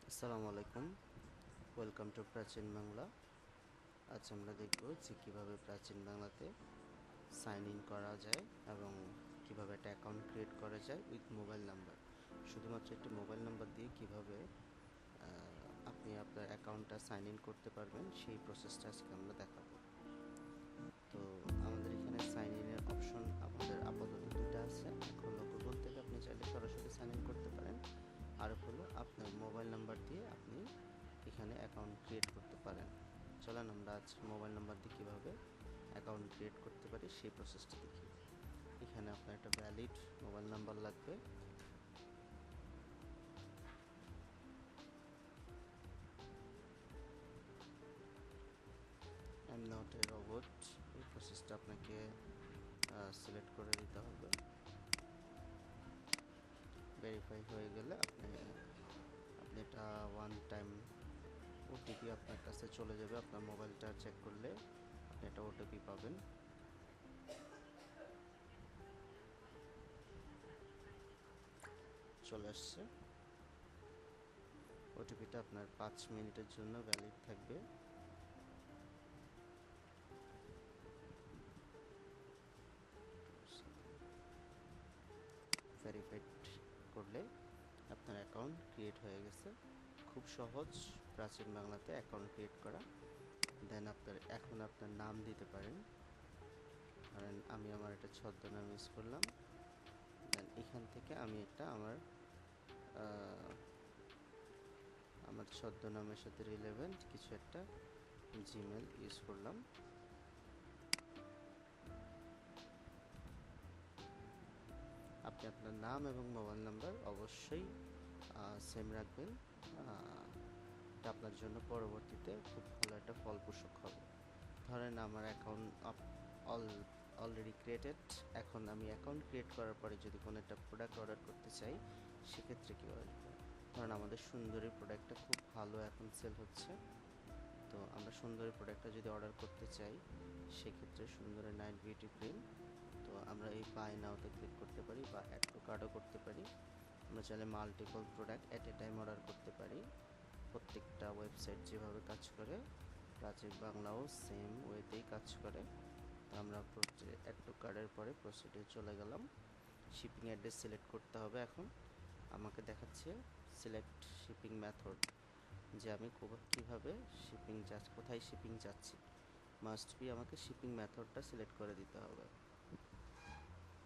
আসসালামু আলাইকুম। Welcome to প্রাচীন বাংলা। আজ আমরা দেখব যে কীভাবে প্রাচীন বাংলাতে সাইন ইন করা যায় এবং কিভাবে একটা অ্যাকাউন্ট ক্রিয়েট করা যায় উইথ মোবাইল নাম্বার। শুধুমাত্র একটি মোবাইল নাম্বার দিয়ে কিভাবে আপনি আপনার অ্যাকাউন্টটা সাইন ইন করতে পারবেন সেই প্রসেসটা আজকে আমরা দেখাবো। তো আমাদের এখানে সাইন ইনের অপশন আমাদের আপাতত দুটো আছে। এক হলো গুগল থেকে আপনি চাইলে সরাসরি সাইন ইন করতে পারেন, আর হলো আপনার মোবাইল নাম্বার দিয়ে আপনি এখানে অ্যাকাউন্ট ক্রিয়েট করতে পারেন। চলেন আমরা আজ মোবাইল নাম্বার দিয়ে কীভাবে অ্যাকাউন্ট ক্রিয়েট করতে পারি সেই প্রসেসটা দেখি। এখানে আপনার একটা ভ্যালিড মোবাইল নাম্বার লাগবে। I am not a robot, এই প্রসেসটা আপনাকে সিলেক্ট করে দিতে হবে। ভেরিফাই হয়ে গেলে আপনি এটা ওয়ান টাইম ওটিপি আপনার কাছে চলে যাবে। আপনার মোবাইলটা চেক করলে আপনি একটা ওটিপি পাবেন। চলে আসছে ওটিপিটা, আপনার 5 মিনিটের জন্য ভ্যালিড থাকবে। ভেরিফাইড করলে আপনার অ্যাকাউন্ট ক্রিয়েট হয়ে গেছে। খুব সহজ প্রাচীন বাংলাতে অ্যাকাউন্ট ক্রিয়েট করা। দেন এখন আপনার নাম দিতে পারেন। ধরেন আমি আমার একটা ছদ্মনাম ইউজ করলাম। দেন এখান থেকে আমি একটা আমার ছদ্মনামের সাথে রিলেভেন্ট কিছু একটা জিমেল ইউজ করলাম। আপনি আপনার নাম এবং মোবাইল নাম্বার অবশ্যই সেম রাখবেন। এটা আপনার জন্য পরবর্তীতে খুব ভালো একটা ফলপ্রসূ হবে। ধরেন আমার অ্যাকাউন্ট অলরেডি ক্রিয়েটেড। এখন আমি অ্যাকাউন্ট ক্রিয়েট করার পরে যদি কোনো একটা প্রোডাক্ট অর্ডার করতে চাই, সেক্ষেত্রে কীভাবে ধরেন আমাদের সুন্দরী প্রোডাক্টটা খুব ভালো এখন সেল হচ্ছে। তো আমরা সুন্দরী প্রোডাক্টটা যদি অর্ডার করতে চাই, সেক্ষেত্রে সুন্দরী নাইট বিউটি ক্রিম, তো আমরা এই বাই নাওতে ক্লিক করতে পারি বা অ্যাড টু কার্টও করতে পারি। আমরা চাইলে multiple product at a time order করতে পারি। প্রত্যেকটা ওয়েবসাইট যেভাবে কাজ করে প্রাচীন বাংলাও সেম ওয়েতেই কাজ করে। তো আমরা অ্যাড টু কার্টের পরে প্রসিডিউর চলে গেলাম। শিপিং অ্যাড্রেস সিলেক্ট করতে হবে। এখন আমাকে দেখাচ্ছে সিলেক্ট শিপিং মেথড, যে আমি কীভাবে কোথায় শিপিং যাচ্ছি। মাস্ট বি আমাকে শিপিং মেথডটা সিলেক্ট করে দিতে হবে।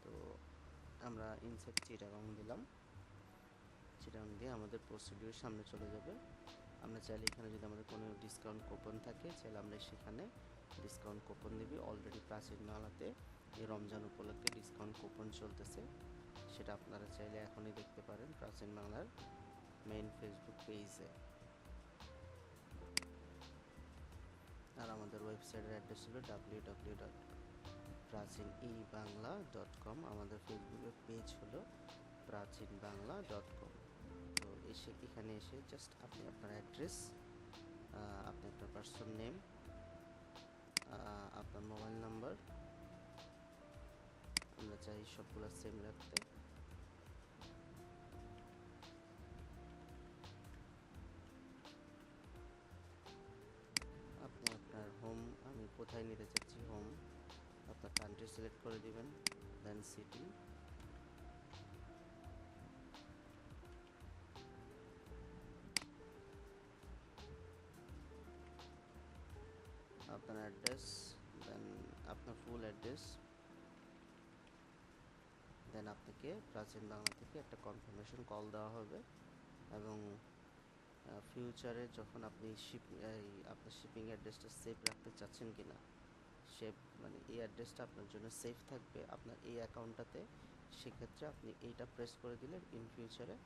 তো আমরা ইনসাইড চিটাগং দিলাম। চিটাগং দিয়ে আমাদের প্রসিডিউর সামনে চলে যাবে। আমরা চাইলে এখানে যদি আমাদের কোনো ডিসকাউন্ট কুপন থাকে, চাইলে আমরা সেখানে ডিসকাউন্ট কুপন দিবি। অলরেডি প্রাচীন বাংলাতে এই রমজান উপলক্ষে ডিসকাউন্ট কুপন চলতেছে, সেটা আপনারা চাইলে এখনই দেখতে পারেন প্রাচীন বাংলার মেইন ফেসবুক পেজে। আর আমাদের ওয়েবসাইটের অ্যাড্রেস হলো www.prachinebangla.com। আমাদের ফেসবুকের পেজ হলো prachinbangla.com। তো এখানে এসে জাস্ট আপনি আপনার অ্যাড্রেস, আপনি আপনার পার্সন নেম, আপনার মোবাইল নাম্বার, আমরা চাই সবগুলো সেম রাখতে। আপনি আপনার হোম, আমি কোথায় নিতে চাচ্ছি হোম, আপনার কান্ট্রি সিলেক্ট করে দিবেন। দেন সিটি, আপনার অ্যাড্রেস, দেন আপনার ফুল অ্যাড্রেস। দেন আপনাকে প্রাচীন বাংলা থেকে একটা কনফার্মেশন কল দেওয়া হবে। এবং ফিউচারে যখন আপনি আপনার শিপিং অ্যাড্রেসটা সেভ রাখতে চাচ্ছেন কি না, সেভ মানে এই অ্যাড্রেসটা আপনার জন্য সেভ থাকবে আপনার এই অ্যাকাউন্টটাতে, সেক্ষেত্রে আপনি এইটা প্রেস করে দিলে ইন ফিউচারে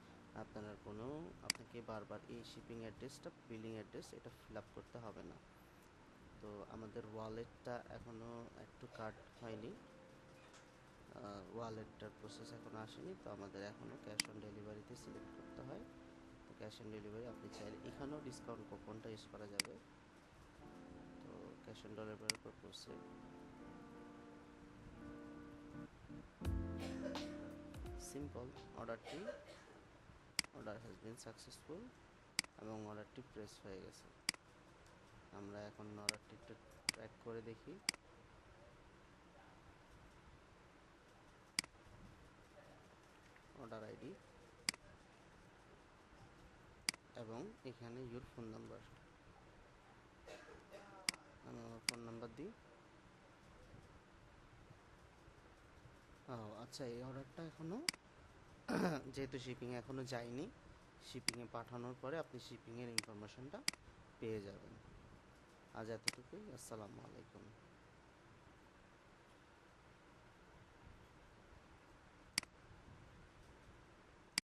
আপনাকে বারবার এই শিপিং অ্যাড্রেসটা, বিলিং অ্যাড্রেস এটা ফিল আপ করতে হবে না। তো আমাদের ওয়ালেটটা এখনও একটু কাট হয়নি, ওয়ালেটটার প্রসেস এখনও আসেনি। তো আমাদের এখনও ক্যাশ অন ডেলিভারিতে সিলেক্ট করতে হয়। তো ক্যাশ অন ডেলিভারি আপনি চাইলে এখানেও ডিসকাউন্ট কুপনটা ইউজ করা যাবে। তো ক্যাশ অন ডেলিভারির পারপোসে simple order has been successful. এবং অর্ডারটি প্রেস হয়ে গেছে। আমরা এখন অর্ডারটি একটু ট্র্যাক করে দেখি। অর্ডার আইডি এবং এখানে ইউর ফোন নাম্বার, আমি আমার ফোন নাম্বার দিই। ও আচ্ছা, এই অর্ডারটা এখনও যেহেতু শিপিংয়ে এখনও যায়নি, শিপিংয়ে পাঠানোর পরে আপনি শিপিংয়ের ইনফরমেশনটা পেয়ে যাবেন। আজ এতটুকুই। আসসালামু আলাইকুম।